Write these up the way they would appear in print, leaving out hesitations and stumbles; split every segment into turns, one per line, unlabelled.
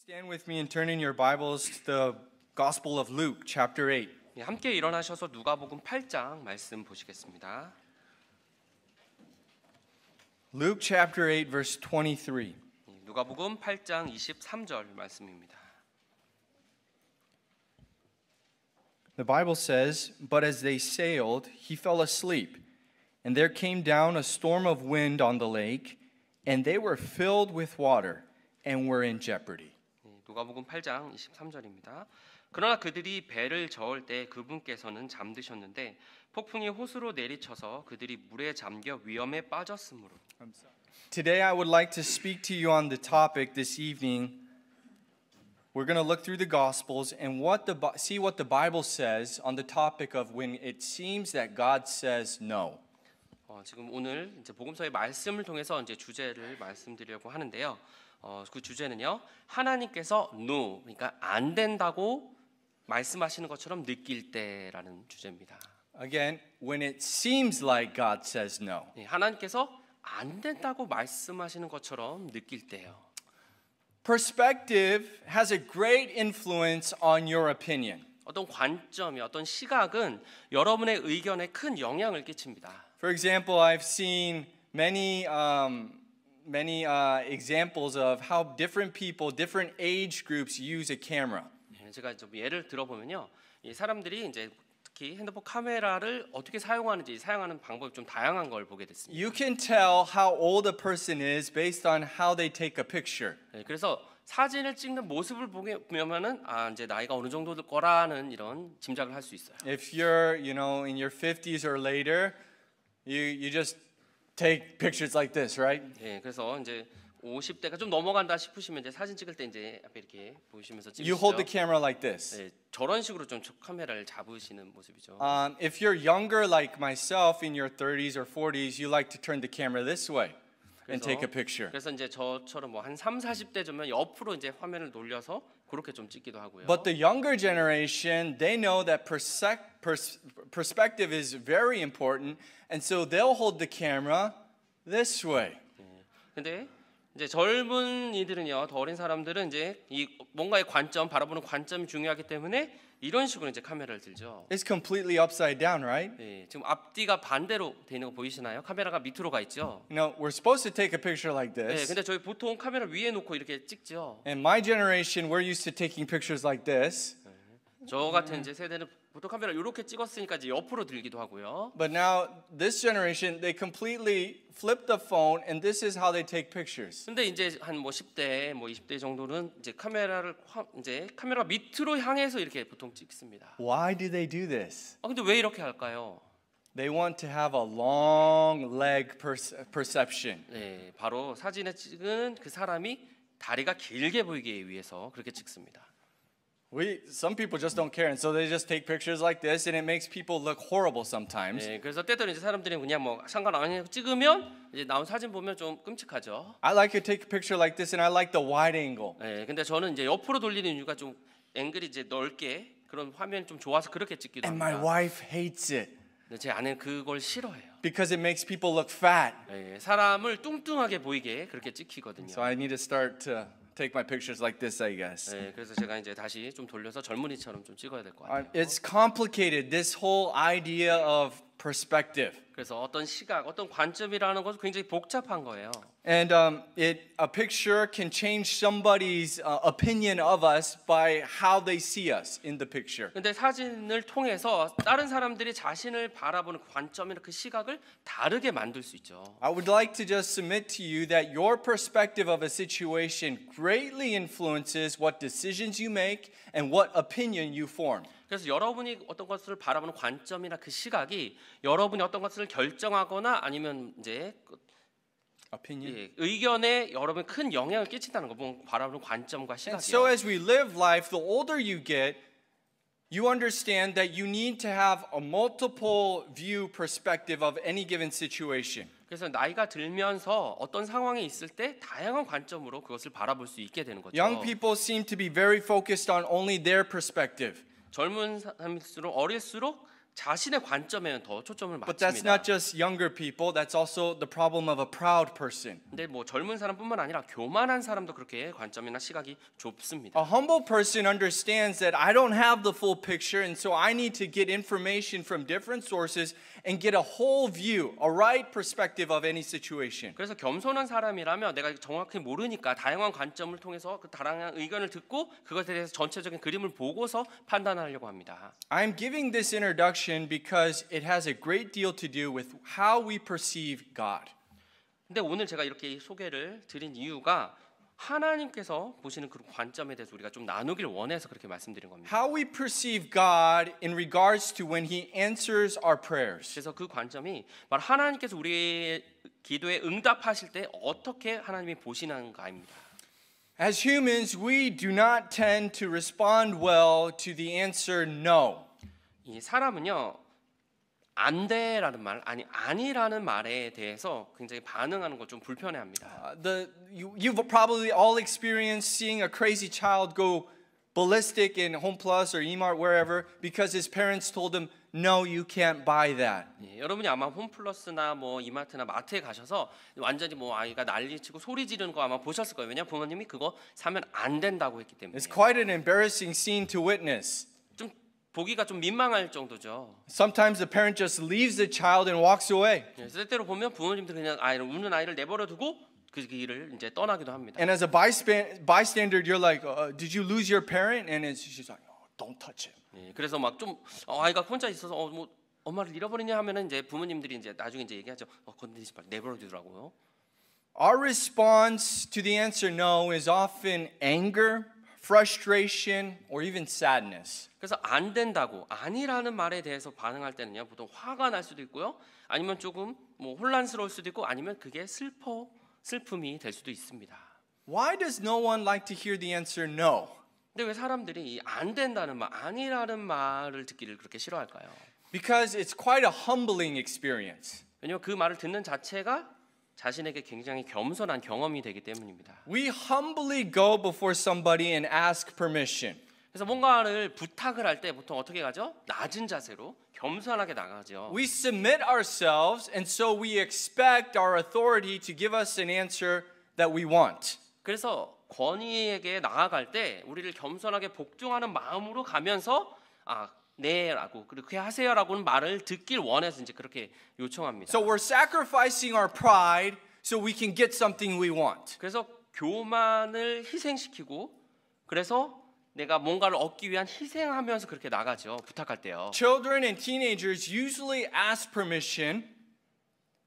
Stand with me and turn in your Bibles to the Gospel of Luke, chapter 8.
함께 일어나셔서 누가복음 8장 말씀 보시겠습니다.
Luke chapter 8, verse 23.
누가복음 8장 23절 말씀입니다.
The Bible says, "But as they sailed, he fell asleep, and there came down a storm of wind on the lake, and they were filled with water and were in jeopardy."
누가복음 8장 23절입니다. 그러나 그들이 배를 저을 때 그분께서는 잠드셨는데 폭풍이 호수로 내리쳐서 그들이 물에 잠겨 위험에 빠졌으므로.
Today I would like to speak to you on the topic this evening. We're going to look through the Gospels and see what the Bible says on the topic of when it seems that God says no.
지금 오늘 이제 복음서의 말씀을 통해서 이제 주제를 말씀드리려고 하는데요. 그 주제는요. 하나님께서 no, 그러니까 안 된다고 말씀하시는 것처럼 느낄 때라는 주제입니다.
Again, when it seems like God says no.
하나님께서 안 된다고 말씀하시는 것처럼 느낄 때요.
Perspective has a great influence on your opinion.
어떤 관점이 어떤 시각은 여러분의 의견에 큰 영향을 끼칩니다.
For example, I've seen many examples of how different people, different age groups use a camera.
제가 좀 예를 들어보면요, 이 사람들이 이제 특히 핸드폰 카메라를 어떻게 사용하는지 사용하는 방법이 좀 다양한 걸 보게 됐습니다.
You can tell how old a person is based on how they take a picture.
그래서 사진을 찍는 모습을 보면은 이제 나이가 어느 정도 될 거라는 이런 짐작을 할 수 있어요.
If you're, in your 50s or later, you just take pictures like this, right?
그래서 이제 50대가 좀 넘어간다 싶으시면 이제 사진 찍을 때 이제 앞에 이렇게 보시면서 찍으시죠.
You hold the camera like this.
저런 식으로 좀 카메라를 잡으시는 모습이죠.
If you're younger like myself in your 30s or 40s, you like to turn the camera this way and take a picture.
그래서 이제 저처럼 뭐 한 3, 40대 되면 옆으로 이제 화면을 돌려서 그렇게 좀 찍기도 하고요.
But the younger generation, they know that perspective is very important, and so they'll hold the camera this way.
근데 이제 젊은 이들은요, 더 어린 사람들은 이제 이 뭔가의 관점, 바라보는 관점이 중요하기 때문에 이런 식으로 이제 카메라를 들죠.
It's completely upside down, right?
지금 앞뒤가 반대로 돼 있는 거 보이시나요? 카메라가 밑으로 가 있죠.
We're supposed to take a picture like this.
근데 저희 보통 카메라 위에 놓고 이렇게 찍죠.
In my generation, we're used to taking pictures like this.
저 같은 이제 세대는 보통 카메라 이렇게 찍었으니까 이제 옆으로 들기도 하고요.
But now this generation, they completely flip the phone, and this is how they take pictures.
근데 이제 한 뭐 10대, 뭐 20대 정도는 이제 카메라 밑으로 향해서 이렇게 보통 찍습니다.
Why do they do this?
근데 왜 이렇게 할까요?
They want to have a long leg perception.
바로 사진에 찍은 그 사람이 다리가 길게 보이기 위해서 그렇게 찍습니다.
Some people just don't care, and so they just take pictures like this, and it makes people look horrible sometimes.
그래서 때때로 이제 사람들이 그냥 뭐 상관 안 하고 찍으면 이제 나온 사진 보면 좀 끔찍하죠.
I like to take a picture like this, and I like the wide angle.
근데 저는 이제 옆으로 돌리는 이유가 좀 앵글이 이제 넓게 그런 화면이 좀 좋아서 그렇게 찍기도
And
합니다.
my wife hates it.
근데 제 아내는 그걸 싫어해요.
Because it makes people look fat.
사람을 뚱뚱하게 보이게 그렇게 찍히거든요.
So I need to start to take my pictures like this, I guess.
그래서 제가 이제 다시 좀 돌려서 젊은이처럼 좀 찍어야 될 것 같아요.
It's complicated, this whole idea of perspective.
그래서 어떤 시각, 어떤 관점이라는 것은 굉장히 복잡한 거예요.
And a picture can change somebody's opinion of us by how they see us in the picture.
근데 사진을 통해서 다른 사람들이 자신을 바라보는 관점이나 그 시각을 다르게 만들 수 있죠.
I would like to just submit to you that your perspective of a situation greatly influences what decisions you make and what opinion you form.
그래서 여러분이 어떤 것을 바라보는 관점이나 그 시각이 여러분이 어떤 것을 결정하거나 아니면 이제
Opinion.
의견에 여러분 큰 영향을 끼친다는 거, 바라보는 관점과
And so
시각이요.
as we live life, the older you get, you understand that you need to have a multiple view perspective of any given situation.
그래서 나이가 들면서 어떤 상황이 있을 때 다양한 관점으로 그것을 바라볼 수 있게 되는 거죠.
Young people seem to be very focused on only their perspective.
젊은 사람일수록 어릴수록 자신의 관점에는 더 초점을
But that's
맞춥니다.
not just younger people, that's also the problem of a proud person.
근데 뭐 젊은 사람뿐만 아니라 교만한 사람도 그렇게 관점이나 시각이 좁습니다.
A humble person understands that I don't have the full picture, and so I need to get information from different sources and get a whole view, a right perspective of any situation.
그래서 겸손한 사람이라면 내가 정확히 모르니까 다양한 관점을 통해서 그 다양한 의견을 듣고 그것에 대해서 전체적인 그림을 보고서 판단하려고 합니다.
I'm giving this introduction because it has a great deal to do with how we perceive God.
근데 오늘 제가 이렇게 소개를 드린 이유가 하나님께서 보시는 그 관점에 대해서 우리가 좀 나누길 원해서 그렇게 말씀드린 겁니다.
How we perceive God in regards to when He answers our prayers.
그래서 그 관점이 바로 하나님께서 우리의 기도에 응답하실 때 어떻게 하나님이 보시는가입니다.
As humans, we do not tend to respond well to the answer no.
이 사람은요 안 돼라는 말 아니라는 말에 대해서 굉장히 반응하는 걸 좀 불편해합니다.
You've probably all experienced seeing a crazy child go ballistic in Home Plus or Emart wherever because his parents told him no, you can't buy that.
예, 여러분이 아마 홈플러스나 뭐 이마트나 마트에 가셔서 완전히 뭐 아이가 난리치고 소리 지르는 거 아마 보셨을 거예요. 왜냐면 부모님이 그거 사면 안 된다고 했기 때문에.
It's quite an embarrassing scene to witness.
좀 보기가 좀 민망할 정도죠.
Sometimes the parent just leaves the child and walks away.
예, 때때로 보면 부모님들 그냥 우는 아이를 내버려 두고 그 길을 이제 떠나기도 합니다.
And as a bystander, you're like, did you lose your parent? And she's like, oh, don't touch him.
예, 그래서 막 좀 아이가 혼자 있어서 뭐 엄마를 잃어버리냐 하면은 이제 부모님들이 이제 나중에 이제 얘기하죠. 건드리지 말, 내버려 두더라고요.
Our response to the answer no is often anger, frustration, or even sadness.
그래서 안 된다고 아니라는 말에 대해서 반응할 때는요 보통 화가 날 수도 있고요 아니면 조금 뭐 혼란스러울 수도 있고 아니면 그게 슬픔이 될 수도 있습니다.
Why does no one like to hear the answer no?
근데 왜 사람들이 이 안 된다는 말 아니라는 말을 듣기를 그렇게 싫어할까요?
Because it's quite a humbling experience.
왜냐면 그 말을 듣는 자체가 자신에게 굉장히 겸손한 경험이 되기 때문입니다.
We humbly go before somebody and ask permission.
그래서 뭔가를 부탁을 할 때 보통 어떻게 가죠? 낮은 자세로 겸손하게 나가죠.
We submit ourselves, and so we expect our authority to give us an answer that we want.
그래서 권위에게 나아갈 때 우리를 겸손하게 복종하는 마음으로 가면서 네라고 그렇게 하세요라고는 말을 듣길 원해서 이제 그렇게 요청합니다.
So we're sacrificing our pride so we can get something we want.
그래서 교만을 희생시키고 그래서 내가 뭔가를 얻기 위한 희생하면서 그렇게 나가죠. 부탁할 때요.
Children and teenagers usually ask permission,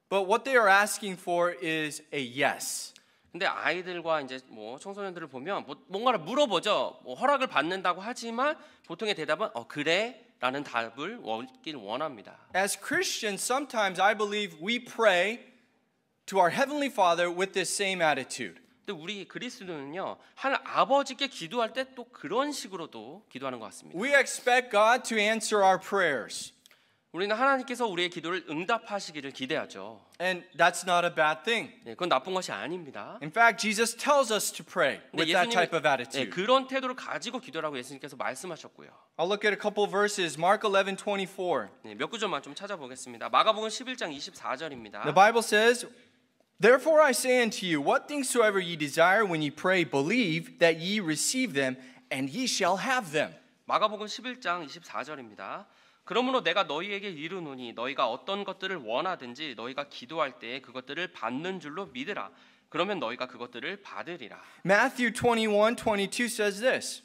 but what they are asking for is a yes.
근데 아이들과 이제 뭐 청소년들을 보면 뭔가를 물어보죠. 뭐 허락을 받는다고 하지만 보통의 대답은 그래라는 답을 얻길 원합니다.
As Christians, sometimes I believe we pray to our heavenly Father with this same attitude.
근데 우리 그리스도는요 하나님 아버지께 기도할 때 또 그런 식으로도 기도하는 것 같습니다.
We expect God to answer our prayers.
우리는 하나님께서 우리의 기도를 응답하시기를 기대하죠.
And that's not a bad thing.
네, 그건 나쁜 것이 아닙니다.
In fact, Jesus tells us to pray with that type of
네,
attitude.
그런 태도를 가지고 기도라고 예수님께서 말씀하셨고요.
I'll look at a couple verses. Mark 11:24.
네, 몇 구절만 좀 찾아보겠습니다. 마가복음 11장 24절입니다.
The Bible says, "Therefore I say unto you, what things soever ye desire when ye pray, believe that ye receive them, and ye shall have them."
마가복음 11장 24절입니다. 그러므로 내가 너희에게 이르노니 너희가 어떤 것들을 원하든지 너희가 기도할 때에 그것들을 받는 줄로 믿으라. 그러면 너희가 그것들을 받으리라.
Matthew 21:22 says this.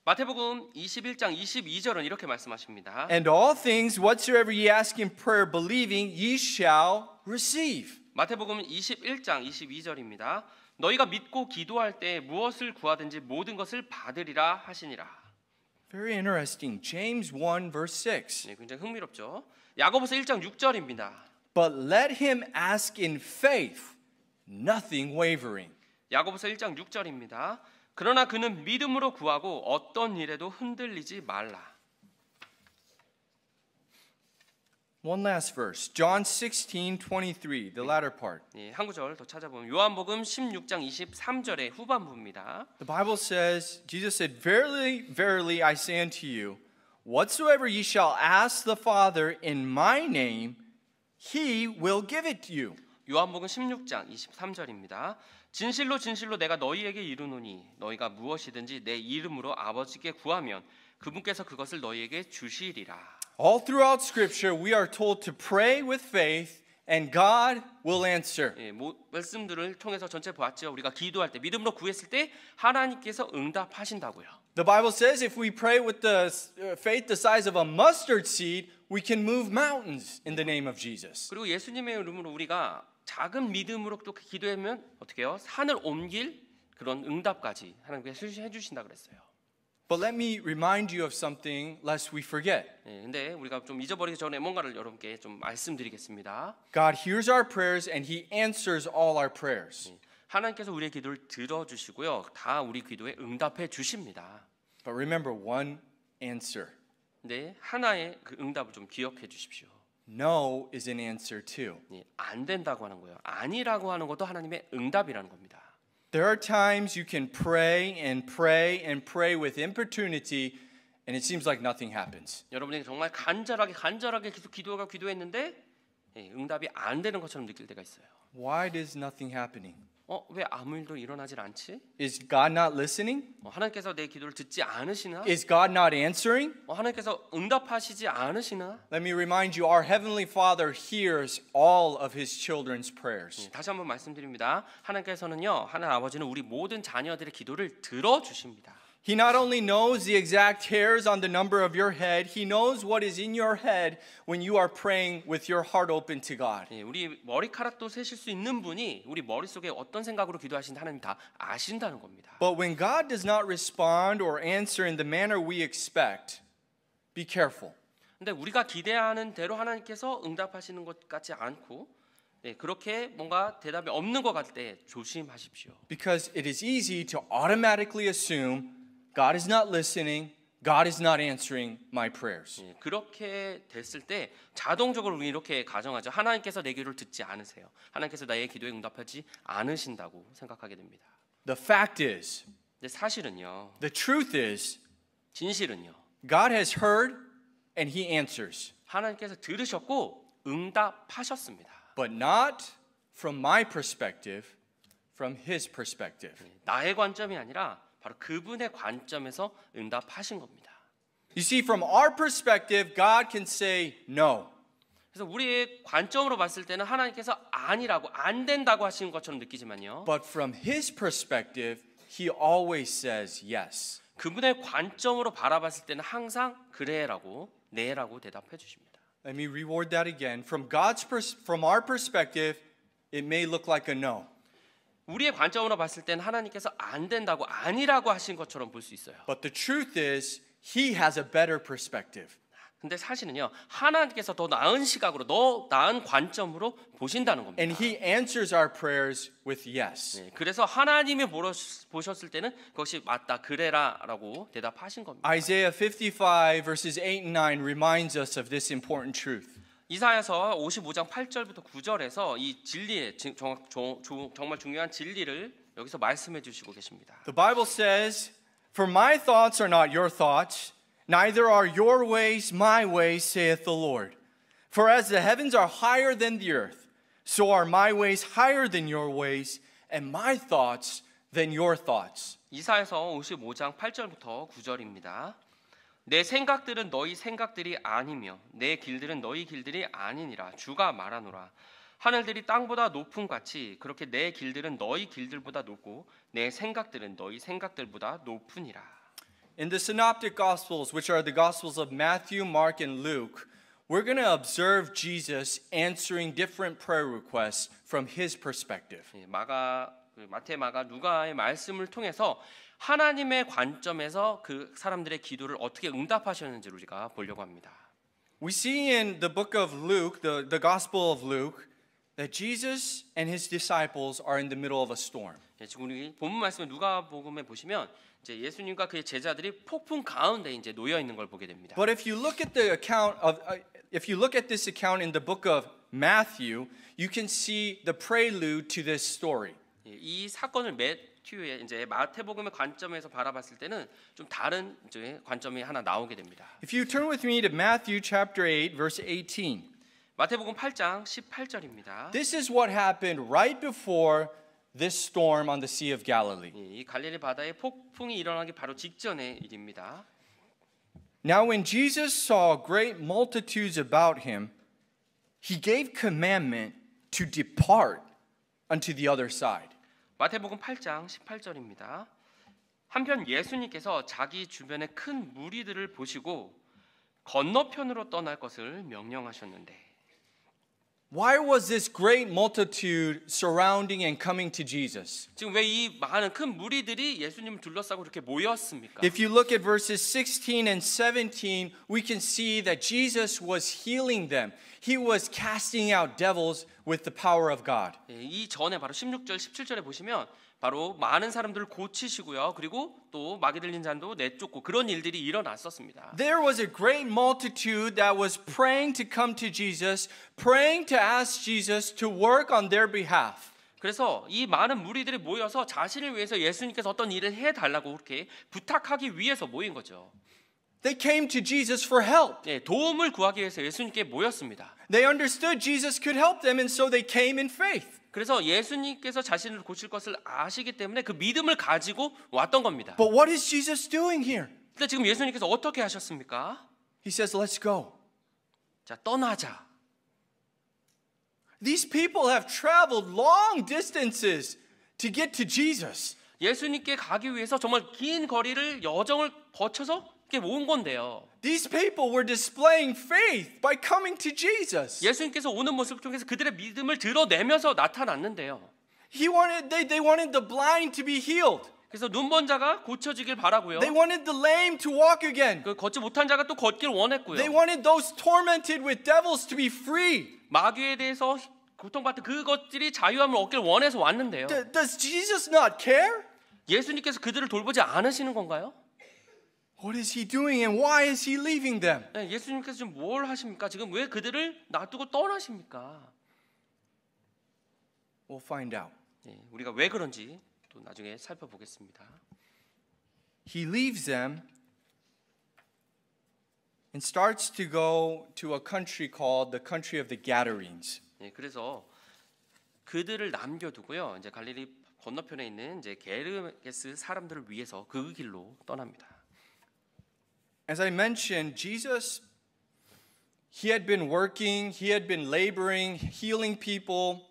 마태복음 21장 22절은 이렇게 말씀하십니다.
And all things whatsoever ye ask in prayer, believing, ye shall receive.
마태복음 21장 22절입니다. 너희가 믿고 기도할 때 무엇을 구하든지 모든 것을 받으리라 하시니라.
Very interesting. James 1 verse 6.
네, 굉장히 흥미롭죠. 야고보서 1장 6절입니다.
But let him ask in faith, nothing wavering.
야고보서 1장 6절입니다. 그러나 그는 믿음으로 구하고 어떤 일에도 흔들리지 말라.
One last verse. John 16:23, the latter part.
네, 한 구절 더 찾아보면 요한복음 16장 23절의 후반부입니다.
The Bible says, Jesus said, "Verily, verily, I say unto you, whatsoever ye shall ask the Father in my name, he will give it to you.
요한복음 16장 23절입니다. 진실로 진실로 내가 너희에게 이르노니 너희가 무엇이든지 내 이름으로 아버지께 구하면 그분께서 그것을 너희에게 주시리라.
All throughout Scripture, we are told to pray with faith, and God will answer.
예, 말씀들을 통해서 전체 보았죠. 우리가 기도할 때 믿음으로 구했을 때 하나님께서 응답하신다고요.
The Bible says if we pray with the faith the size of a mustard seed, we can move mountains in the name of Jesus.
그리고 예수님의 이름으로 우리가 작은 믿음으로 또 기도하면 어떻게 해요? 산을 옮길 그런 응답까지 하나님께서 해주신다 그랬어요.
But let me remind you of something lest we forget.
예, 근데 우리가 좀 잊어버리기 전에 뭔가를 여러분께 좀 말씀드리겠습니다.
God hears our prayers and He answers all our prayers.
예, 하나님께서 우리의 기도를 들어주시고요, 다 우리 기도에 응답해 주십니다.
But remember one answer.
네, 하나의 그 응답을 좀 기억해 주십시오.
No is an answer too.
예, 안 된다고 하는 거예요. 아니라고 하는 것도 하나님의 응답이라는 겁니다.
There are times you can pray and pray and pray with importunity, and it seems like nothing happens.
여러분이 정말 간절하게 계속 기도했는데 예, 응답이 안 되는 것처럼 느낄 때가 있어요.
Why is nothing happening?
왜 아무 일도 일어나질 않지?
Is God not listening?
하나님께서 내 기도를 듣지 않으시나?
Is God not answering?
하나님께서 응답하시지 않으시나?
Let me remind you, our Heavenly Father hears all of His children's prayers.
다시 한번 말씀드립니다. 하나님께서는요, 하나님 아버지는 우리 모든 자녀들의 기도를 들어주십니다.
He not only knows the exact hairs on the number of your head, He knows what is in your head when you are praying with your heart open to God.
우리 머리카락도 세실 수 있는 분이 우리 머릿속에 어떤 생각으로 기도하시는지 하나님 다 아신다는 겁니다.
But when God does not respond or answer in the manner we expect, be careful.
근데 우리가 기대하는 대로 하나님께서 응답하시는 것 같지 않고 그렇게 뭔가 대답이 없는 것 같을 때 조심하십시오.
Because it is easy to automatically assume God is not listening, God is not answering my prayers.
그렇게 됐을 때 자동적으로 우리 이렇게 가정하죠. 하나님께서 내 기도를 듣지 않으세요. 하나님께서 나의 기도에 응답하지 않으신다고 생각하게 됩니다.
The fact is,
근데 사실은요,
the truth is,
진실은요,
God has heard and He answers.
하나님께서 들으셨고 응답하셨습니다.
But not from my perspective, from His perspective.
나의 관점이 아니라 바로 그분의 관점에서 응답하신 겁니다.
You see, from our perspective, God can say no.
그래서 우리의 관점으로 봤을 때는 하나님께서 아니라고 안 된다고 하신 것처럼 느끼지만요.
But from His perspective, He always says yes.
그분의 관점으로 바라봤을 때는 항상 그래라고 네라고 대답해 주십니다.
Let me reword that again. From our perspective, it may look like a no.
우리의 관점으로 봤을 때는 하나님께서 안 된다고 아니라고 하신 것처럼 볼 수 있어요.
But the truth is, He has a better perspective.
근데 사실은요, 하나님께서 더 나은 시각으로, 더 나은 관점으로 보신다는 겁니다.
And He answers our prayers with yes.
그래서 하나님이 보셨을 때는 그것이 맞다, 그래라라고 대답하신 겁니다.
Isaiah 55 verses 8 and 9 reminds us of this important truth.
이사야서 55장 8절부터 9절에서 이 진리의 정말 중요한 진리를 여기서 말씀해 주시고 계십니다.
The Bible says, "For my thoughts are not your thoughts, neither are your ways my ways, saith the Lord. For as the heavens are higher than the earth, so are my ways higher than your ways, and my thoughts than your thoughts."
이사야서 55장 8절부터 9절입니다. 내 생각들은 너희 생각들이 아니며 내 길들은 너희 길들이 아니니라. 주가 말하노라. 하늘들이 땅보다 높음 같이 그렇게 내 길들은 너희 길들보다 높고 내 생각들은 너희 생각들보다 높으니라.
In the synoptic gospels, which are the gospels of Matthew, Mark, and Luke, we're going to observe Jesus answering different prayer requests from his perspective.
마태, 마가, 누가의 말씀을 통해서 하나님의 관점에서 그 사람들의 기도를 어떻게 응답하셨는지를 우리가 보려고 합니다.
We see in the book of Luke, the Gospel of Luke, that Jesus and his disciples are in the middle of a storm.
지금 우리 본문 말씀에 누가복음에 보시면 이제 예수님과 그의 제자들이 폭풍 가운데 이제 놓여 있는 걸 보게 됩니다.
But if you look at this account in the book of Matthew, you can see the prelude to this story.
이 사건을 매튜의 이제 마태복음의 관점에서 바라봤을 때는 좀 다른 이제 관점이 하나 나오게 됩니다.
If you turn with me to Matthew chapter 8 verse 18.
마태복음 8장 18절입니다.
This is what happened right before this storm on the Sea of Galilee.
이 갈릴리 바다에 폭풍이 일어나기 바로 직전의 일입니다.
Now when Jesus saw great multitudes about him, he gave commandment to depart unto the other side.
마태복음 8장 18절입니다. 한편 예수님께서 자기 주변의 큰 무리들을 보시고 건너편으로 떠날 것을 명령하셨는데
Why was this great multitude surrounding and coming to Jesus?
지금 왜 이 많은 큰 무리들이 예수님을 둘러싸고 이렇게 모였습니까?
If you look at verses 16 and 17, we can see that Jesus was healing them. He was casting out devils with the power of God.
이 전에 바로 16절, 17절에 보시면 바로 많은 사람들을 고치시고요. 그리고 또 마귀 들린 자도 내쫓고 그런 일들이 일어났었습니다.
There was a great multitude that was praying to come to Jesus, praying to ask Jesus to work on their behalf.
그래서 이 많은 무리들이 모여서 자신을 위해서 예수님께서 어떤 일을 해달라고 그렇게 부탁하기 위해서 모인 거죠.
They came to Jesus for help.
도움을 구하기 위해서 예수님께 모였습니다.
They understood Jesus could help them, and so they came in faith.
그래서 예수님께서 자신을 고칠 것을 아시기 때문에 그 믿음을 가지고 왔던 겁니다.
But what is Jesus doing here?
근데 지금 예수님께서 어떻게 하셨습니까?
He says, let's go.
자, 떠나자.
These people have traveled long distances to get to Jesus.
예수님께 가기 위해서 정말 긴 거리를 여정을 거쳐서 이렇게 모은 건데요.
These people were displaying faith by coming to Jesus.
예수님께서 오는 모습 통해서 그들의 믿음을 드러내면서 나타났는데요.
They wanted the blind to be healed.
그래서 눈먼 자가 고쳐지길 바라고요.
They wanted the lame to walk again.
그 걷지 못한 자가 또 걷길 원했고요.
They wanted those tormented with devils to be free.
마귀에 대해서 고통받던 그것들이 자유함을 얻길 원해서 왔는데요.
Does Jesus not care?
예수님께서 그들을 돌보지 않으시는 건가요?
What is he doing and why is he leaving them?
네, 예수님께서 지금 뭘 하십니까? 지금 왜 그들을 놔두고 떠나십니까?
We'll find out.
네, 우리가 왜 그런지 또 나중에 살펴보겠습니다.
He leaves them and starts to go to a country called the country of the Gadarenes.
네, 그래서 그들을 남겨두고요. 이제 갈릴리 건너편에 있는 이제 게르게스 사람들을 위해서 그 길로 떠납니다.
As I mentioned, Jesus, he had been working, he had been laboring, healing people,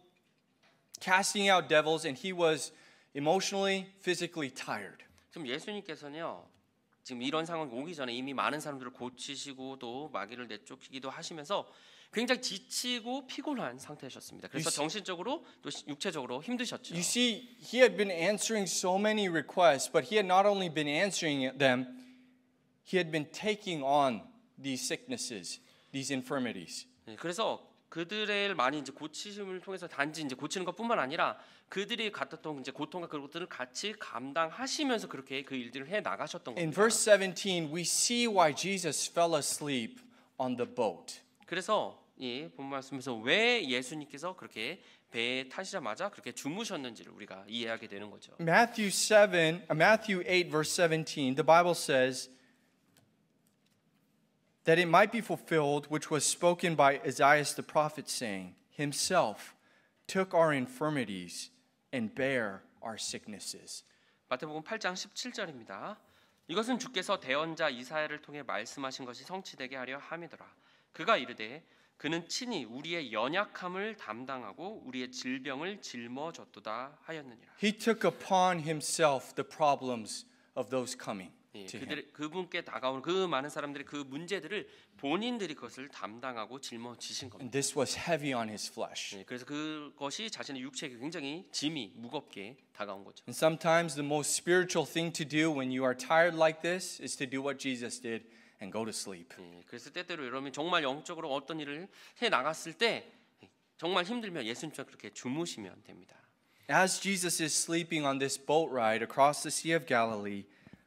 casting out devils, and he was emotionally, physically tired.
지금 예수님께서는요. 지금 이런 상황이 오기 전에 이미 많은 사람들을 고치시고 또 마귀를 내쫓기도 하시면서 굉장히 지치고 피곤한 상태셨습니다. 그래서 정신적으로 또 육체적으로 힘드셨죠.
You see, he had been answering so many requests, but he had not only been answering them, he had been taking on these sicknesses, these infirmities.
네, 그래서 그들을 많이 이제 고치심을 통해서 단지 이제 고치는 것뿐만 아니라 그들이 갖았던 이제 고통과 그것들을 같이 감당하시면서 그렇게 그 일들을 해 나가셨던
In
겁니다.
verse 17, we see why Jesus fell asleep on the boat.
그래서 이 본 말씀에서 왜 예수님께서 그렇게 배에 타시자마자 그렇게 주무셨는지를 우리가 이해하게 되는 거죠.
Matthew 8 verse 17, the Bible says that it might be fulfilled which was spoken by Isaiah the prophet saying, himself took our infirmities and bare our sicknesses.
마태복음 8장 17절입니다. 이것은 주께서 대언자 이사야를 통해 말씀하신 것이 성취되게 하려 함이더라. 그가 이르되 그는 친히 우리의 연약함을 담당하고 우리의 질병을 짊어졌도다 하였느니라.
He took upon himself the problems of those coming to him.
그분께 다가오는 그 많은 사람들의 그 문제들을 본인들이 그것을 담당하고 짊어지신 겁니다.
And this was heavy on his flesh.
그래서 그것이 자신의 육체에게 굉장히 짐이 무겁게 다가온 거죠.
And sometimes the most spiritual thing to do when you are tired like this is to do what Jesus did and go to sleep.
그래서 때때로 여러분이 정말 영적으로 어떤 일을 해 나갔을 때 정말 힘들면 예수님처럼 그렇게 주무시면 됩니다.
As Jesus is sleeping on this boat ride across the Sea of Galilee,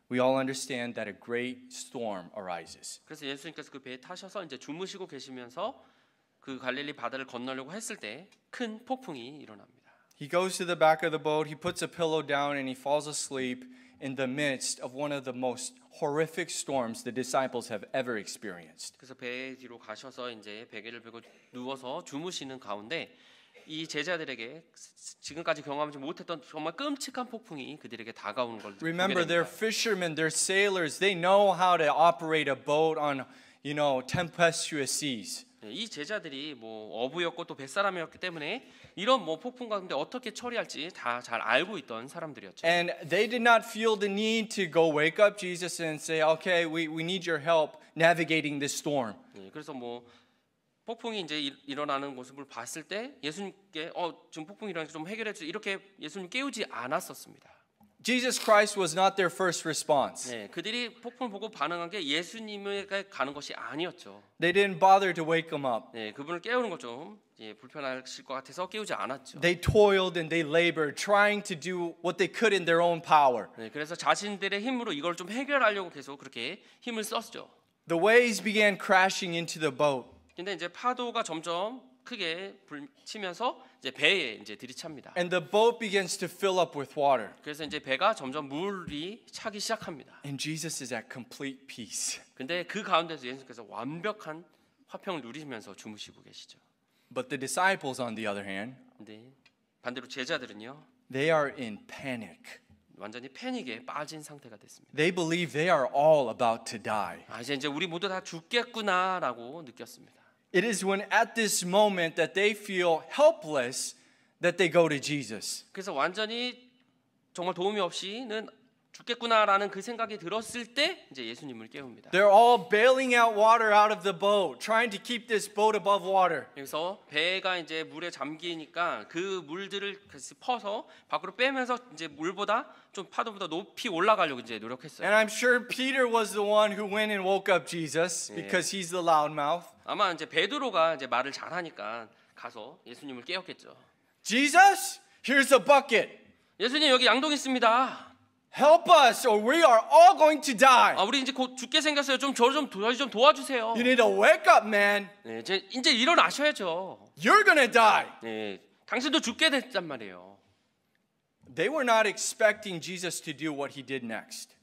we all understand that a great storm arises.
그래서 예수님께서 그 배에 타셔서 이제 주무시고 계시면서 그 갈릴리 바다를 건너려고 했을 때 큰 폭풍이 일어납니다.
He goes to the back of the boat, he puts a pillow down, and he falls asleep in the midst of one of the most horrific storms the disciples have ever experienced.
그래서 배 뒤로 가셔서 이제 베개를 베고 누워서 주무시는 가운데 이 제자들에게 지금까지 경험하지 못했던 정말 끔찍한 폭풍이 그들에게 다가오는 걸 보게
Remember, they're
됩니다.
fishermen, they're sailors, they know how to operate a boat on, tempestuous seas.
이 제자들이 뭐 어부였고 또 뱃사람이었기 때문에 이런 뭐 폭풍 가운데 어떻게 처리할지 다 잘 알고 있던 사람들이었죠.
And they did not feel the need to go wake up Jesus and say, okay, we need your help navigating this storm.
그래서 뭐 폭풍이 이제 일어나는 모습을 봤을 때 예수님께 지금 폭풍이 일어나니까 좀 해결해 주세요. 이렇게 예수님 깨우지 않았었습니다.
Jesus Christ was not their first response.
그들이 폭풍을 보고 반응한 게 예수님에게 가는 것이 아니었죠.
They didn't bother to wake him up.
그분을 깨우는 것 좀 불편하실 것 같아서 깨우지 않았죠.
They toiled and they labored, trying to do what they could in their own power.
그래서 자신들의 힘으로 이걸 좀 해결하려고 계속 그렇게 힘을 썼죠.
The waves began crashing into the boat.
근데 이제 파도가 점점 크게 치면서 이제 배에 이제 들이찹니다.
And the boat begins to fill up with water.
그래서 이제 배가 점점 물이 차기 시작합니다.
And Jesus is at complete peace.
근데 그 가운데서 예수님께서 완벽한 화평을 누리시면서 주무시고 계시죠.
But the disciples, on the other hand,
근데 반대로 제자들은요,
they are in panic.
완전히 패닉에 빠진 상태가 됐습니다.
They believe they are all about to die.
이제 우리 모두 다 죽겠구나라고 느꼈습니다.
It is when at this moment that they feel helpless that they go to Jesus.
그래서 완전히 정말 도움이 없이는 죽겠구나라는 그 생각이 들었을 때 이제 예수님을 깨웁니다.
They're all bailing out water out of the boat, trying to keep this boat above water.
여기서 배가 이제 물에 잠기니까 그 물들을 퍼서 밖으로 빼면서 이제 물보다 좀 파도보다 높이 올라가려고 이제 노력했어요.
And I'm sure Peter was the one who went and woke up Jesus because he's the loudmouth.
아마 이제 베드로가 이제 말을 잘하니까 가서 예수님을 깨웠겠죠.
Jesus, here's a bucket.
예수님 여기 양동 있습니다.
Help us or we are all going to die.
우리 이제 곧 죽게 생겼어요. 저희 좀 도와주세요.
You need to wake up, man.
이제 일어나셔야죠.
You're going to die.
당신도 죽게 됐단 말이에요.
They were not expecting Jesus to do what he did next.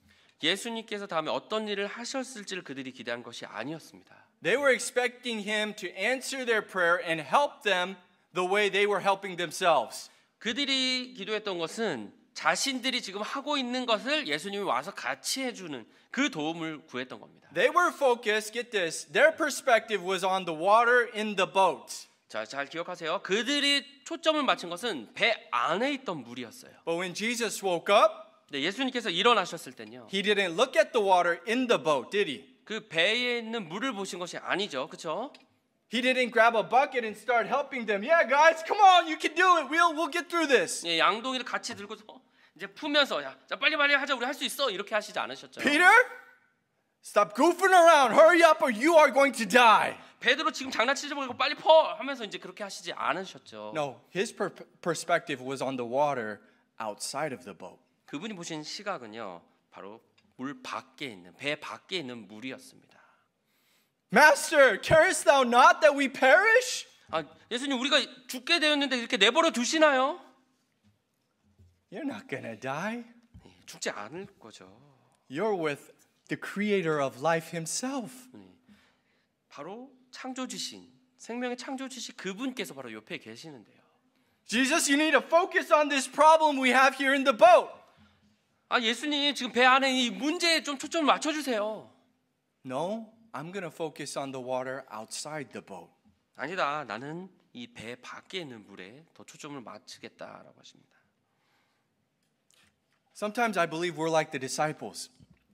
예수님께서 다음에 어떤 일을 하셨을지를 그들이 기대한 것이 아니었습니다.
They were expecting him to answer their prayer and help them the way they were helping themselves.
그들이 기도했던 것은 자신들이 지금 하고 있는 것을 예수님이 와서 같이 해주는 그 도움을 구했던 겁니다.
They were focused, get this, their perspective was on the water in the boat.
자, 잘 기억하세요. 그들이 초점을 맞춘 것은 배 안에 있던 물이었어요.
But when Jesus woke up,
네, 예수님께서 일어나셨을 때는요.
he didn't look at the water in the boat, did he?
그 배에 있는 물을 보신 것이 아니죠. 그렇죠?
He didn't grab a bucket and start helping them. Yeah, guys, come on, you can do it. We'll get through this.
양동이를 같이 들고서 이제 풀면서 자 빨리 하자. 우리 할 수 있어. 이렇게 하시지 않으셨죠.
Peter, stop goofing around. Hurry up or you are going to die.
베드로 지금 장난치지 말고 빨리 퍼 하면서 이제 그렇게 하시지 않으셨죠.
No, his perspective was on the water outside of the boat.
그분이 보신 시각은요. 바로 물 밖에 있는 배 밖에 있는 물이었습니다.
Master, carest thou not that we perish?
예수님 우리가 죽게 되었는데 이렇게 내버려 두시나요?
You're not gonna die.
죽지 않을 거죠.
You're with the creator of life himself.
바로 창조주신 생명의 창조주신 그분께서 바로 옆에 계시는데요.
Jesus, you need to focus on this problem we have here in the boat.
예수님 지금 배 안에 이 문제에 좀 초점을 맞춰주세요.
No, I'm going to focus on the water outside the boat.
아니다. 나는 이 배 밖에 있는 물에 더 초점을 맞추겠다라고 하십니다.
Sometimes I believe we're like the disciples.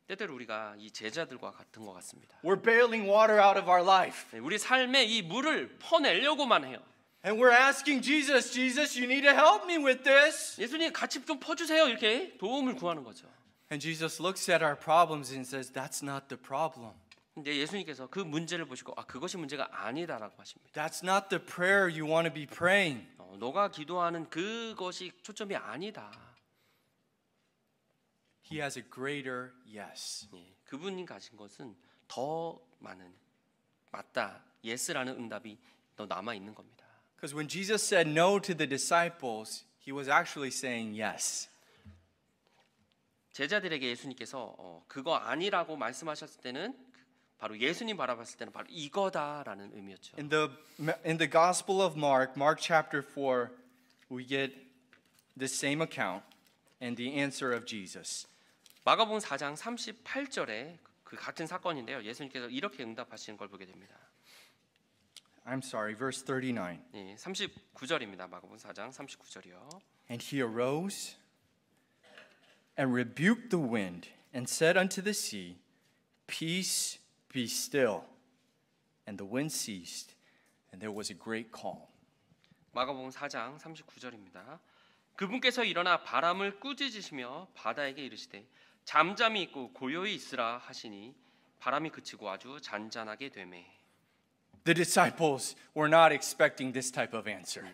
때때로 우리가 이 제자들과 같은 것 같습니다.
We're bailing water out of our life.
우리 삶에 이 물을 퍼내려고만 해요.
And we're asking Jesus, Jesus, you need to help me with this.
예수님 같이 좀 퍼주세요. 이렇게 도움을 구하는 거죠.
And Jesus looks at our problems and says, that's not the problem.
근데 예수님께서 그 문제를 보시고 그것이 문제가 아니다라고 하십니다.
That's not the prayer you want to be praying.
너가 기도하는 그것이 초점이 아니다.
He has a greater yes.
그분이 가진 것은 더 많은 맞다, yes라는 응답이 더 남아 있는 겁니다.
Because when Jesus said no to the disciples, He was actually saying yes.
제자들에게 예수님께서 그거 아니라고 말씀하셨을 때는 바로 예수님 바라봤을 때는 바로 이거다라는 의미였죠.
In the Gospel of Mark, Mark chapter 4, we get the same account and the answer of Jesus.
마가복음 4장 38절에 그 같은 사건인데요. 예수님께서 이렇게 응답하시는 걸 보게 됩니다.
I'm sorry, verse 39.
네, 39절입니다. 마가복음 4장 39절이요.
And he arose and rebuked the wind and said unto the sea, Peace, be still. And the wind ceased, and there was a great calm.
마가복음 4장 39절입니다. 그분께서 일어나 바람을 꾸짖으시며 바다에게 이르시되 잠잠히 있고 고요히 있으라 하시니 바람이 그치고 아주 잔잔하게 되매.
The disciples were not expecting this type of answer.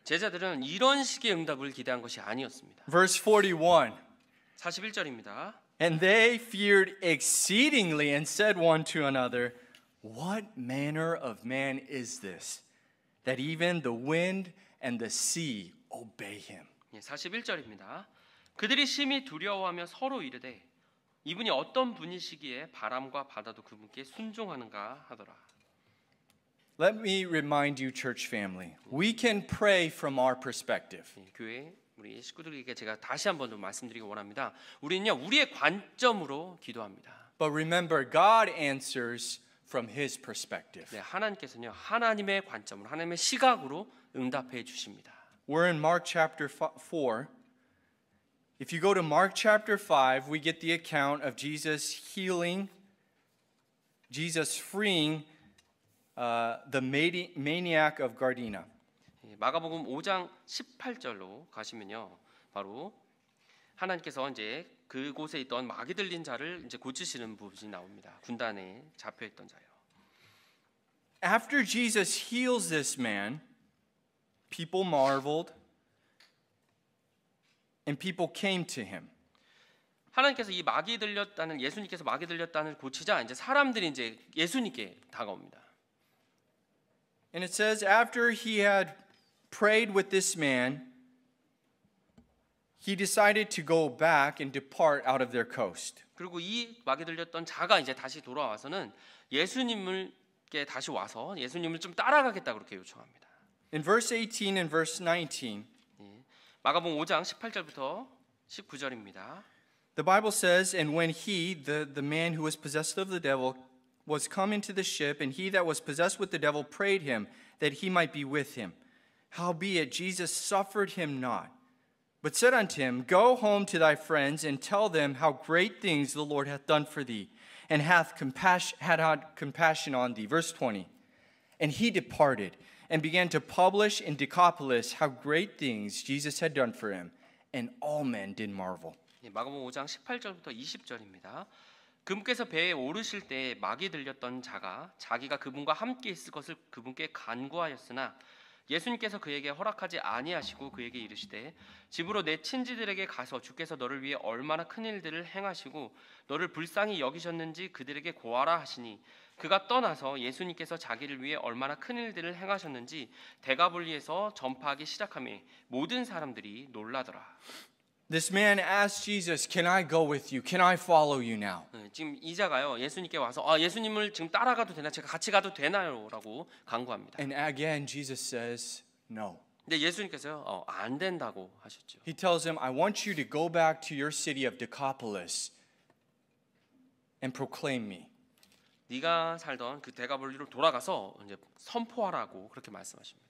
제자들은 이런 식의 응답을 기대한 것이 아니었습니다.
Verse 41.
41절입니다.
And they feared exceedingly and said one to another, What manner of man is this, that even the wind and the sea obey him?
41절입니다. 그들이 심히 두려워하며 서로 이르되 이분이 어떤 분이시기에 바람과 바다도 그분께 순종하는가 하더라.
Let me remind you, church family, we can pray from our perspective.
교회 우리 식구들에게 제가 다시 한번 좀 말씀드리기 원합니다. 우리는요 우리의 관점으로 기도합니다.
But remember, God answers from His perspective.
네, 하나님께서는요 하나님의 관점으로 하나님의 시각으로 응답해 주십니다.
We're in Mark chapter 4. If you go to Mark chapter 5, we get the account of Jesus healing, Jesus freeing the maniac of Gardena.
마가복음 5장 18절로 가시면요, 바로 하나님께서 이제 그곳에 있던 마귀 들린 자를 이제 고치시는 부분이 나옵니다. 군단에 잡혀 있던 자요.
After Jesus heals this man, people marveled, and people came to him.
하나님께서 이 마귀 들렸다는 예수님께서 마귀 들렸다는 고치자 이제 사람들이 이제 예수님께 다가옵니다.
And it says after he had prayed with this man, he decided to go back and depart out of their coast.
그리고 이 마귀 들렸던 자가 이제 다시 돌아와서는 예수님께 다시 와서 예수님을 좀 따라가겠다 그렇게 요청합니다.
In verse 18 and verse 19,
마가복음 5장 18절부터 19절입니다.
the Bible says, and when he, the man who was possessed of the devil, was come into the ship, and he that was possessed with the devil prayed him that he might be with him. Howbeit Jesus suffered him not, but said unto him, Go home to thy friends, and tell them how great things the Lord hath done for thee, and had compassion on thee. Verse 20. And he departed, and began to publish in Decapolis how great things Jesus had done for him, and all men did marvel.
마가복음 5장 18절부터 20절입니다. 그분께서 배에 오르실 때 마귀 들렸던 자가 자기가 그분과 함께 있을 것을 그분께 간구하였으나 예수님께서 그에게 허락하지 아니하시고 그에게 이르시되 집으로 내 친지들에게 가서 주께서 너를 위해 얼마나 큰 일들을 행하시고 너를 불쌍히 여기셨는지 그들에게 고하라 하시니 그가 떠나서 예수님께서 자기를 위해 얼마나 큰 일들을 행하셨는지 데가볼리에서 전파하기 시작하며 모든 사람들이 놀라더라.
This man asked Jesus, Can I go with you? Can I follow you now?
지금 이 자가요 예수님께 와서 예수님을 지금 따라가도 되나 제가 같이 가도 되나요? 라고 간구합니다.
And again, Jesus says, No.
근데 예수님께서요 안 된다고 하셨죠.
He tells him, I want you to go back to your city of Decapolis and proclaim me.
네가 살던 그 데가볼리로 돌아가서 이제 선포하라고 그렇게 말씀하십니다.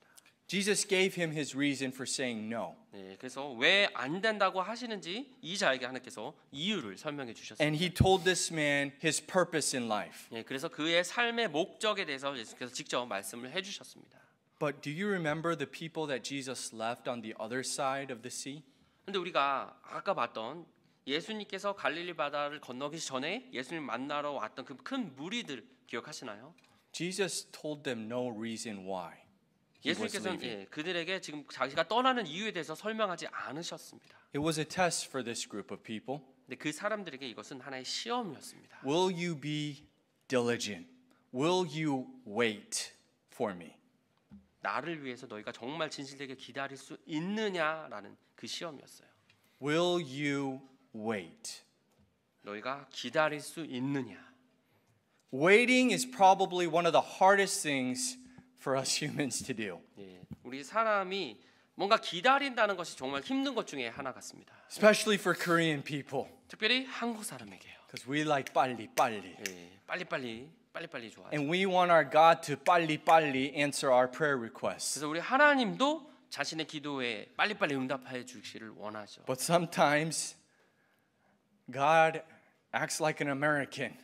Jesus gave him his reason for saying no.
네, 그래서 왜 안 된다고 하시는지 이 자에게 하나님께서 이유를 설명해 주셨습니다.
And he told this man his purpose in life.
네, 그래서 그의 삶의 목적에 대해서 예수께서 직접 말씀을 해 주셨습니다.
But do you remember the people that Jesus left on the other side of the sea?
근데 우리가 아까 봤던 예수님께서 갈릴리 바다를 건너기 전에 예수님 만나러 왔던 그 큰 무리들 기억하시나요?
Jesus told them no reason why. He was
예수님께서는
leaving.
그들에게 지금 자기가 떠나는 이유에 대해서 설명하지 않으셨습니다.
It was a test for this group of people.
근데 그 사람들에게 이것은 하나의 시험이었습니다.
Will you be diligent? Will you wait for me?
나를 위해서 너희가 정말 진실되게 기다릴 수 있느냐라는 그 시험이었어요.
Will you wait?
너희가 기다릴 수 있느냐?
Waiting is probably one of the hardest things for us humans to do.
예, 우리 사람이 뭔가 기다린다는 것이 정말 힘든 것 중에 하나 같습니다.
Especially for Korean people.
특별히 한국 사람에게요.
Because we like 빨리.
예, 빨리빨리 좋아하죠.
And we want our God to 빨리 answer our prayer requests.
그래서 우리 하나님도 자신의 기도에 빨리빨리 응답해 주시기를 원하죠.
But sometimes God acts like an American.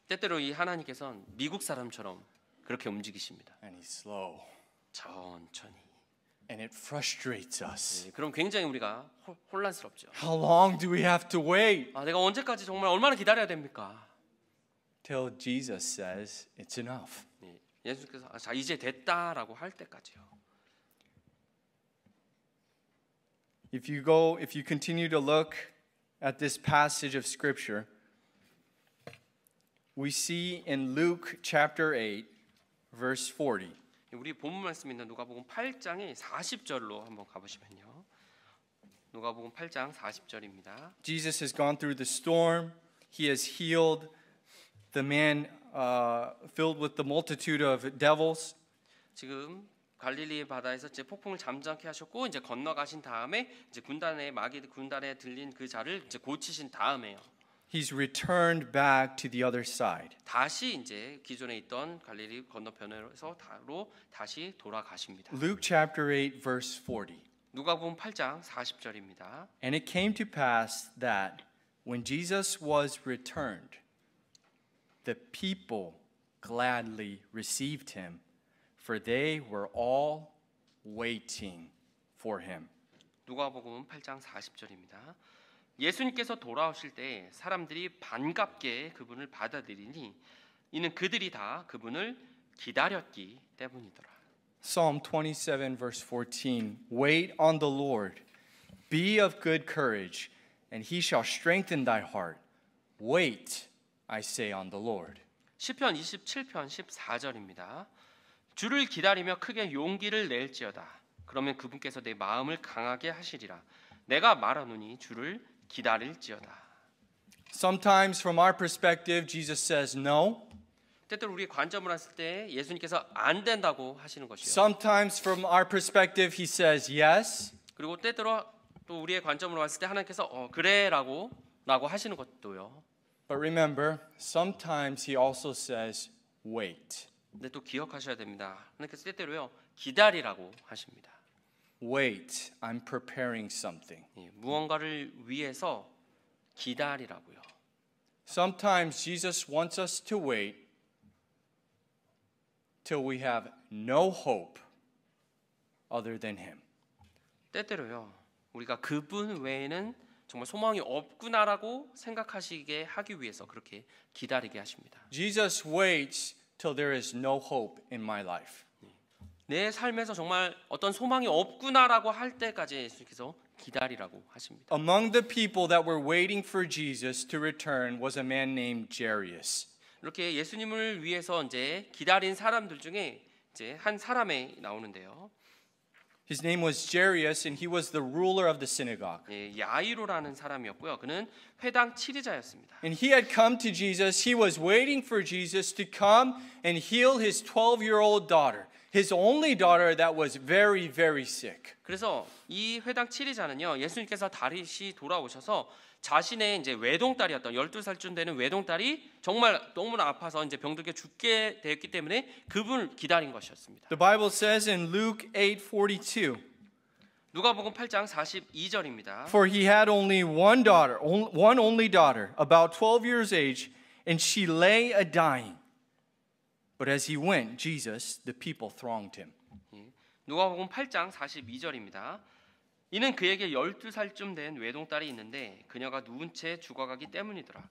때때로 이 하나님께서는 미국 사람처럼 그렇게 움직이십니다.
And he's slow.
천천히.
And it frustrates us.
예, 그럼 굉장히 우리가 혼란스럽죠.
How long do we have to wait?
내가 언제까지 정말 얼마나 기다려야 됩니까?
Till Jesus says it's enough.
예, 예수께서 자 이제 됐다라고 할 때까지요.
If you continue to look at this passage of scripture, we see in Luke chapter 8, verse 40.
우리 본문 말씀 있는 누가복음 8장의 40절로 한번 가보시면요. 누가복음 8장 40절입니다.
Jesus has gone through the storm. He has healed the man filled with the multitude of devils.
지금 갈릴리 바다에서 이제 폭풍을 잠잠케 하셨고 이제 건너가신 다음에 이제 마귀 군단에 들린 그 자를 이제 고치신 다음에요.
He's returned back to the other side.
다시 이제 기존에 있던 갈릴리 건너편에서 다시 돌아가십니다.
Luke chapter 8 verse 40.
누가복음 8장 40절입니다.
And it came to pass that when Jesus was returned, the people gladly received him, for they were all waiting for him.
누가복음 8장 40절입니다. 예수님께서 돌아오실 때 사람들이 반갑게 그분을 받아들이니 이는 그들이 다 그분을 기다렸기 때문이더라.
Psalm 27 verse 14. Wait on the Lord. Be of good courage, and he shall strengthen thy heart. Wait, I say, on the Lord.
시편 27편 14절입니다. 주를 기다리며 크게 용기를 낼지어다. 그러면 그분께서 내 마음을 강하게 하시리라. 내가 말하노니 주를 기다릴지어다.
Sometimes from our perspective, Jesus says no.
때때로 우리 관점을 했을 때 예수님께서 안 된다고 하시는 것이요.
Sometimes from our perspective, he says yes.
그리고 때때로 또 우리의 관점으로 봤을 때 하나님께서 그래라고 하시는 것도요.
But remember, sometimes he also says wait.
근데 또 기억하셔야 됩니다. 하나님께서 때때로요 기다리라고 하십니다.
Wait, I'm preparing something.
무언가를 위해서 기다리라고요.
Sometimes Jesus wants us to wait till we have no hope other than him.
때때로요 우리가 그분 외에는 정말 소망이 없구나라고 생각하시게 하기 위해서 그렇게 기다리게 하십니다.
Jesus waits till there is no hope in my life.
내 삶에서 정말 어떤 소망이 없구나라고 할 때까지 예수님께서 기다리라고 하십니다.
Among the people that were waiting for Jesus to return was a man named Jairus.
이렇게 예수님을 위해서 이제 기다린 사람들 중에 이제 한 사람이 나오는데요.
His name was Jairus, and he was the ruler of the synagogue.
야이로라는 사람이었고요. 그는 회당 치리자였습니다.
And he had come to Jesus. He was waiting for Jesus to come and heal his 12-year-old daughter, his only daughter that was very, very sick.
그래서 이 회당 치리자는요, 예수님께서 다시 돌아오셔서 자신의 이제 외동딸이었던 12살쯤 되는 외동딸이 정말 너무나 아파서 이제 병들게 죽게 되었기 때문에 그분을 기다린 것이었습니다.
The Bible says in Luke 8:42,
누가복음 8장 42절입니다.
for he had only one only daughter, about 12 years age, and she lay a dying. But as he went, Jesus, the people thronged him.
누가복음 8장 42절입니다. 이는 그에게 12살쯤 된 외동딸이 있는데 그녀가 누운 채 죽어가기 때문이더라.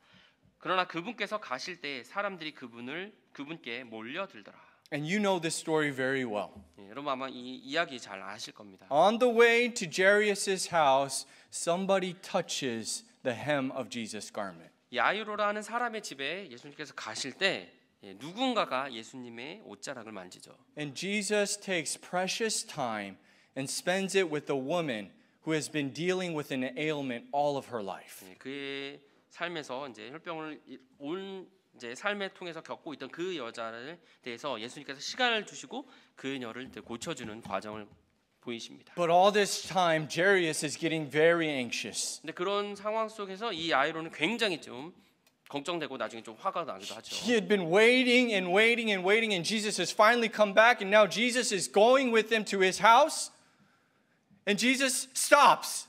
그러나 그분께서 가실 때 사람들이 그분께 몰려들더라.
And you know this story very well.
여러분 아마 이 이야기 잘 아실 겁니다.
On the way to Jairus' house, somebody touches the hem of Jesus' garment.
야이로라는 사람의 집에 예수님께서 가실 때 누군가가 예수님의 옷자락을 만지죠.
And Jesus takes precious time and spends it with a woman who has been dealing with an ailment all of her life.
그의 삶에서 이제 혈병을 온 이제 삶을 통해서 겪고 있던 그 여자를 대해서 예수님께서 시간을 주시고 그녀를 고쳐주는 과정을 보이십니다.
But all this time, Jairus is getting very anxious.
근데 그런 상황 속에서 이 야이로는 굉장히 좀 걱정되고 나중에 좀 화가 나기도 하죠.
He had been waiting and waiting and waiting, and Jesus has finally come back, and now Jesus is going with him to his house, and Jesus stops.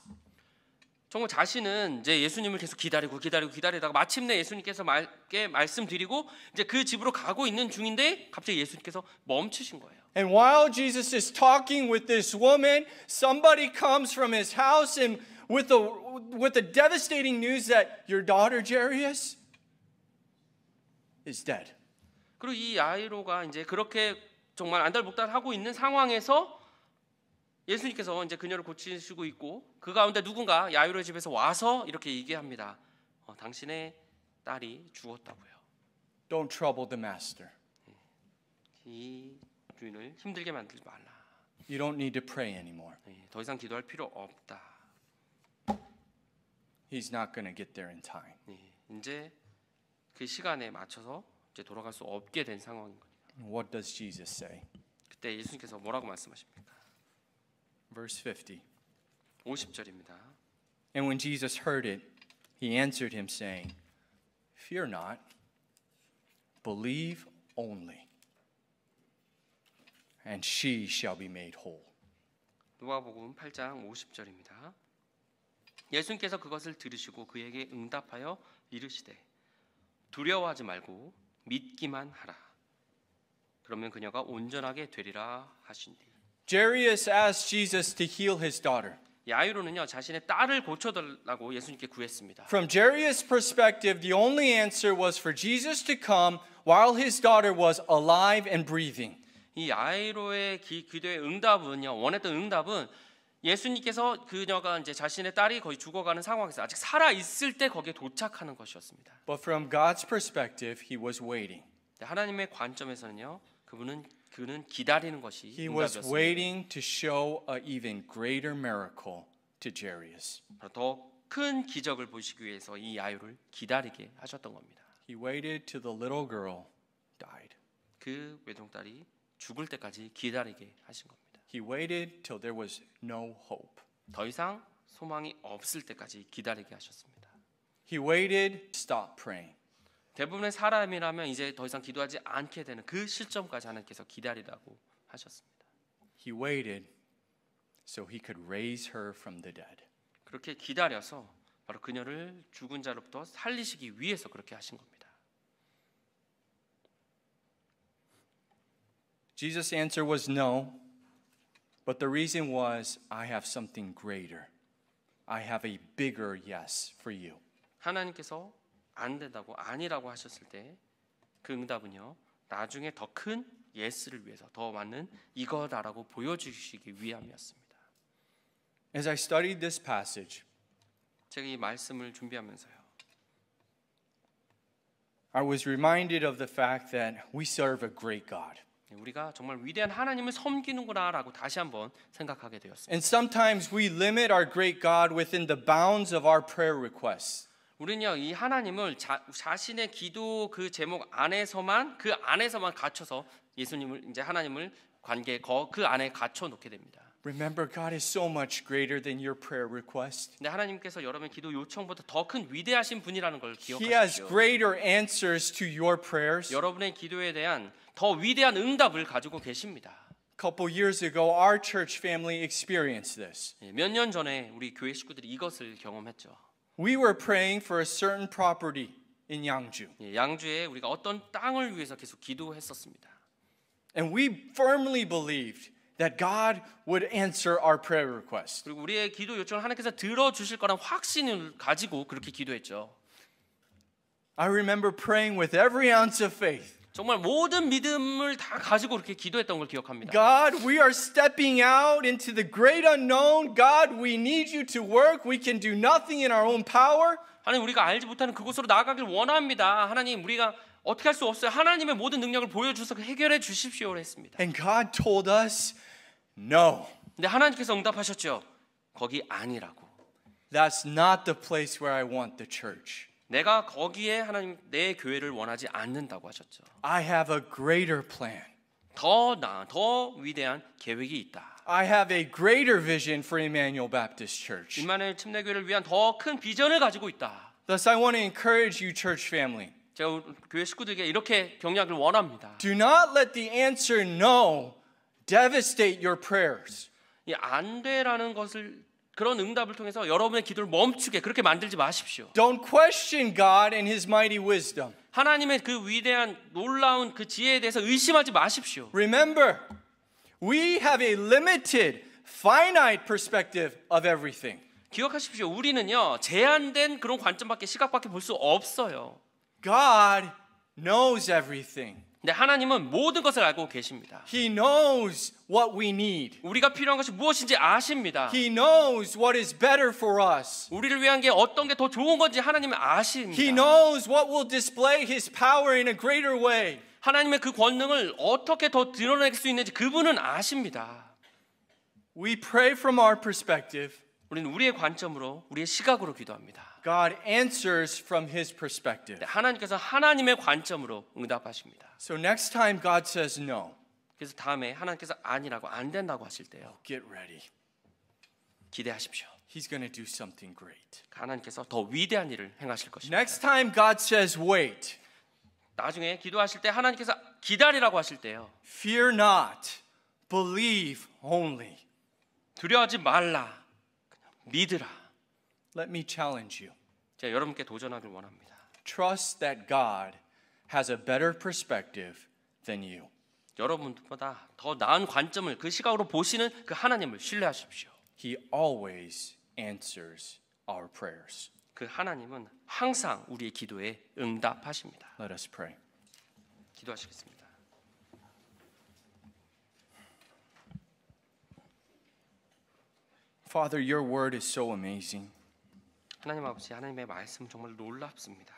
정말 자신은 이제 예수님을 계속 기다리다가 마침내 예수님께서 말씀드리고 이제 그 집으로 가고 있는 중인데 갑자기 예수님께서 멈추신 거예요.
And while Jesus is talking with this woman, somebody comes from his house and with the devastating news that your daughter Jairus is dead.
그리고 이 야이로가 이제 그렇게 정말 안달복달 하고 있는 상황에서 예수님께서 이제 그녀를 고치시고 있고 그 가운데 누군가 야이로의 집에서 와서 이렇게 얘기합니다. 당신의 딸이 죽었다고요.
Don't trouble the master.
이 주인을 힘들게 만들지 말라.
You don't need to pray anymore.
더 이상 기도할 필요 없다.
He's not going to get there in time.
이제 그 시간에 맞춰서 이제 돌아갈 수 없게 된 상황인 거예요.
What does Jesus say?
그때 예수님께서 뭐라고 말씀하십니까?
Verse 50.
50절입니다.
And when Jesus heard it, he answered him saying, Fear not, believe only, and she shall be made whole.
누가복음 8장 50절입니다. 예수님께서 그것을 들으시고 그에게 응답하여 이르시되 두려워하지 말고 믿기만 하라. 그러면 그녀가 온전하게 되리라 하신디.
Jairus asked Jesus to heal his daughter.
야이로는요 자신의 딸을 고쳐달라고 예수님께 구했습니다.
From Jairus' perspective, the only answer was for Jesus to come while his daughter was alive and breathing.
이 야이로의 기도의 응답은요 원했던 응답은 예수님께서 그녀가 이제 자신의 딸이 거의 죽어가는 상황에서 아직 살아 있을 때 거기에 도착하는 것이었습니다.
But from God's perspective, he was waiting.
하나님의 관점에서는요 그는 기다리는 것이
He was
응답이었습니다.
waiting to show an even greater miracle to Jairus.
더 큰 기적을 보시기 위해서 이 야이로를 기다리게 하셨던 겁니다.
He waited till the little girl died.
그 외동딸이 죽을 때까지 기다리게 하신 겁니다.
He waited till there was no hope.
더 이상 소망이 없을 때까지 기다리게 하셨습니다.
He waited to stop praying.
대부분의 사람이라면 이제 더 이상 기도하지 않게 되는 그 시점까지 하나님께서 기다리라고 하셨습니다.
He waited so he could raise her from the dead.
그렇게 기다려서 바로 그녀를 죽은 자로부터 살리시기 위해서 그렇게 하신 겁니다.
Jesus' answer was no, but the reason was, I have something greater. I have a bigger yes for you.
하나님께서 안 된다고 아니라고 하셨을 때 그 응답은요 나중에 더 큰 예스를 위해서 더 많은 이거다라고 보여주시기 위함이었습니다.
As I studied this passage,
제가 이 말씀을 준비하면서요
I was reminded of the fact that we serve a great God.
우리가 정말 위대한 하나님을 섬기는구나라고 다시 한번 생각하게 되었습니다.
And sometimes we limit our great God within the bounds of our prayer requests.
우리는요 이 하나님을 자신의 기도 그 제목 안에서만 그 안에서만 갇혀서 예수님을 이제 하나님을 관계 그 안에 갇혀 놓게 됩니다.
Remember, God is so much greater than your prayer request.
근데 하나님께서 여러분의 기도 요청보다 더 큰 위대하신 분이라는 걸
He has
기억하십시오.
greater answers to your prayers.
여러분의 기도에 대한 더 위대한 응답을 가지고 계십니다.
A couple years ago, our church family experienced this.
몇 년 전에 우리 교회 식구들이 이것을 경험했죠.
We were praying for a certain property in Yangju.
양주에 우리가 어떤 땅을 위해서 계속 기도했었습니다.
And we firmly believed that God would answer our prayer request.
그리고 우리의 기도 요청을 하나님께서 들어주실 거란 확신을 가지고 그렇게 기도했죠.
I remember praying with every ounce of faith.
정말 모든 믿음을 다 가지고 그렇게 기도했던 걸 기억합니다.
God, we are stepping out into the great unknown. God, we need you to work. We can do nothing in our own power.
하나님 우리가 알지 못하는 그곳으로 나아가길 원합니다. 하나님 우리가 어떻게 할 수 없어요. 하나님의 모든 능력을 보여주셔서 해결해 주십시오 했습니다.
And God told us, no.
근데 하나님께서 응답하셨죠. 거기 아니라고.
That's not the place where I want the church.
내가 거기에 하나님 내 교회를 원하지 않는다고 하셨죠.
I have a greater plan.
더 위대한 계획이 있다.
I have a greater vision for Emmanuel Baptist Church.
임마누엘 침례교회를 위한 더 큰 비전을 가지고 있다.
Thus, I want to encourage you, church family.
제가 교회 식구들에게 이렇게 격려하길 원합니다.
Do not let the answer no devastate your prayers.
이 안 돼라는 것을 그런 응답을 통해서 여러분의 기도를 멈추게 그렇게 만들지 마십시오.
Don't question God and His mighty wisdom.
하나님의 그 위대한 놀라운 그 지혜에 대해서 의심하지 마십시오.
Remember, we have a limited, finite perspective of everything.
기억하십시오. 우리는요 제한된 그런 관점밖에 시각밖에 볼 수 없어요.
God knows everything.
근데 하나님은 모든 것을 알고 계십니다.
He knows what we need.
우리가 필요한 것이 무엇인지 아십니다.
He knows what is better for us.
우리를 위한 게 어떤 게 더 좋은 건지 하나님은 아십니다.
He knows what will display His power in a greater way.
하나님의 그 권능을 어떻게 더 드러낼 수 있는지 그분은 아십니다.
We pray from our perspective.
우리는 우리의 관점으로 우리의 시각으로 기도합니다.
God answers from His perspective.
하나님께서 하나님의 관점으로 응답하십니다.
So next time God says no,
그래서 다음에 하나님께서 아니라고 안 된다고 하실 때요.
get ready.
기대하십시오.
He's going to do something great.
하나님께서 더 위대한 일을 행하실 것입니다.
Next time God says wait,
나중에 기도하실 때 하나님께서 기다리라고 하실 때요.
fear not, believe only.
두려워하지 말라. 그냥 믿으라.
Let me challenge you.
제가 여러분께 도전하길 원합니다.
Trust that God has a better perspective than you.
여러분보다 더 나은 관점을 그 시각으로 보시는 그 하나님을 신뢰하십시오.
He always answers our prayers.
그 하나님은 항상 우리의 기도에 응답하십니다.
Let us pray.
기도하시겠습니다.
Father, your word is so amazing.
하나님 아버지, 하나님의 말씀 정말 놀랍습니다.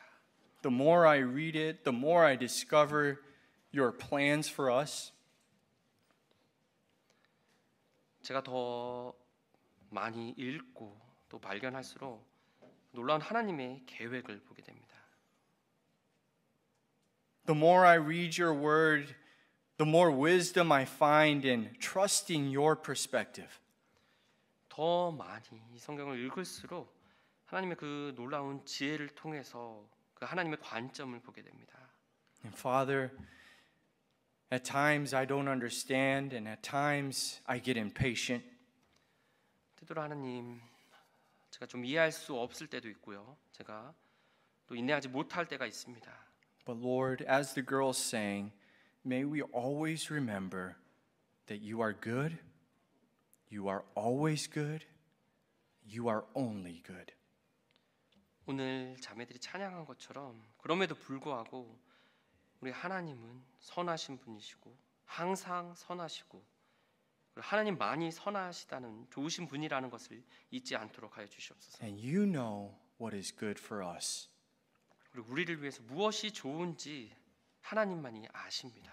The more I read it, the more I discover your plans for us.
제가 더 많이 읽고 또 발견할수록 놀라운 하나님의 계획을 보게 됩니다.
The more I read your word, the more wisdom I find in trusting your perspective.
더 많이 이 성경을 읽을수록 하나님의 그 놀라운 지혜를 통해서 그 하나님의 관점을 보게 됩니다.
And Father, at times I don't understand, and at times I get impatient.
때때로 하나님, 제가 좀 이해할 수 없을 때도 있고요. 제가 또 인내하지 못할 때가 있습니다.
But Lord, as the girl sang, may we always remember that you are good, you are always good, you are only good.
오늘 자매들이 찬양한 것처럼 그럼에도 불구하고 우리 하나님은 선하신 분이시고 항상 선하시고 하나님만이 선하시다는 좋으신 분이라는 것을 잊지 않도록 하여 주시옵소서.
And you know what is good for us.
그리고 우리를 위해서 무엇이 좋은지 하나님만이 아십니다.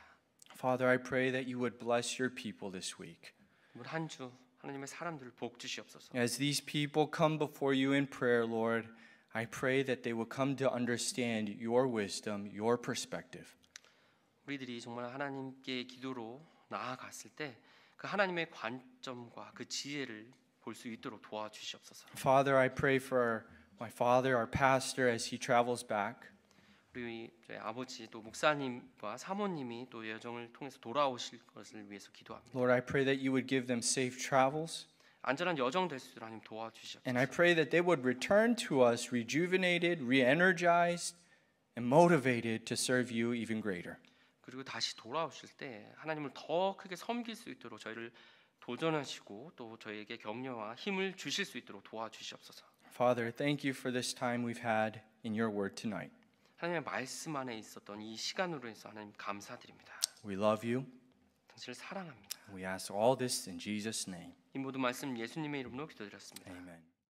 Father, I pray that you would bless your people this week.
오늘 한 주 하나님의 사람들을 복 주시옵소서.
As these people come before you in prayer, Lord, I pray that they will come to understand your wisdom, your perspective.
우리들이 정말 하나님께 기도로 나아갔을 때 그 하나님의 관점과 그 지혜를 볼 수 있도록 도와주시옵소서.
Father, I pray for my father, our pastor, as he travels back.
우리 저희 아버지 또 목사님과 사모님이 또 여정을 통해서 돌아오실 것을 위해서 기도합니다.
Lord, I pray that you would give them safe travels.
안전한 여정 될 수 있도록 하나님 도와주시옵소서.
And I pray that they would return to us rejuvenated, re-energized, and motivated to serve you even greater.
그리고 다시 돌아오실 때 하나님을 더 크게 섬길 수 있도록 저희를 도전하시고 또 저희에게 격려와 힘을 주실 수 있도록 도와주시옵소서.
Father, thank you for this time we've had in your word tonight.
하나님의 말씀 안에 있었던 이 시간으로 해서 하나님 감사드립니다.
We love you.
당신을 사랑합니다.
We ask all this in Jesus' name.
이 모든 말씀 예수님의 이름으로 기도드렸습니다.
Amen.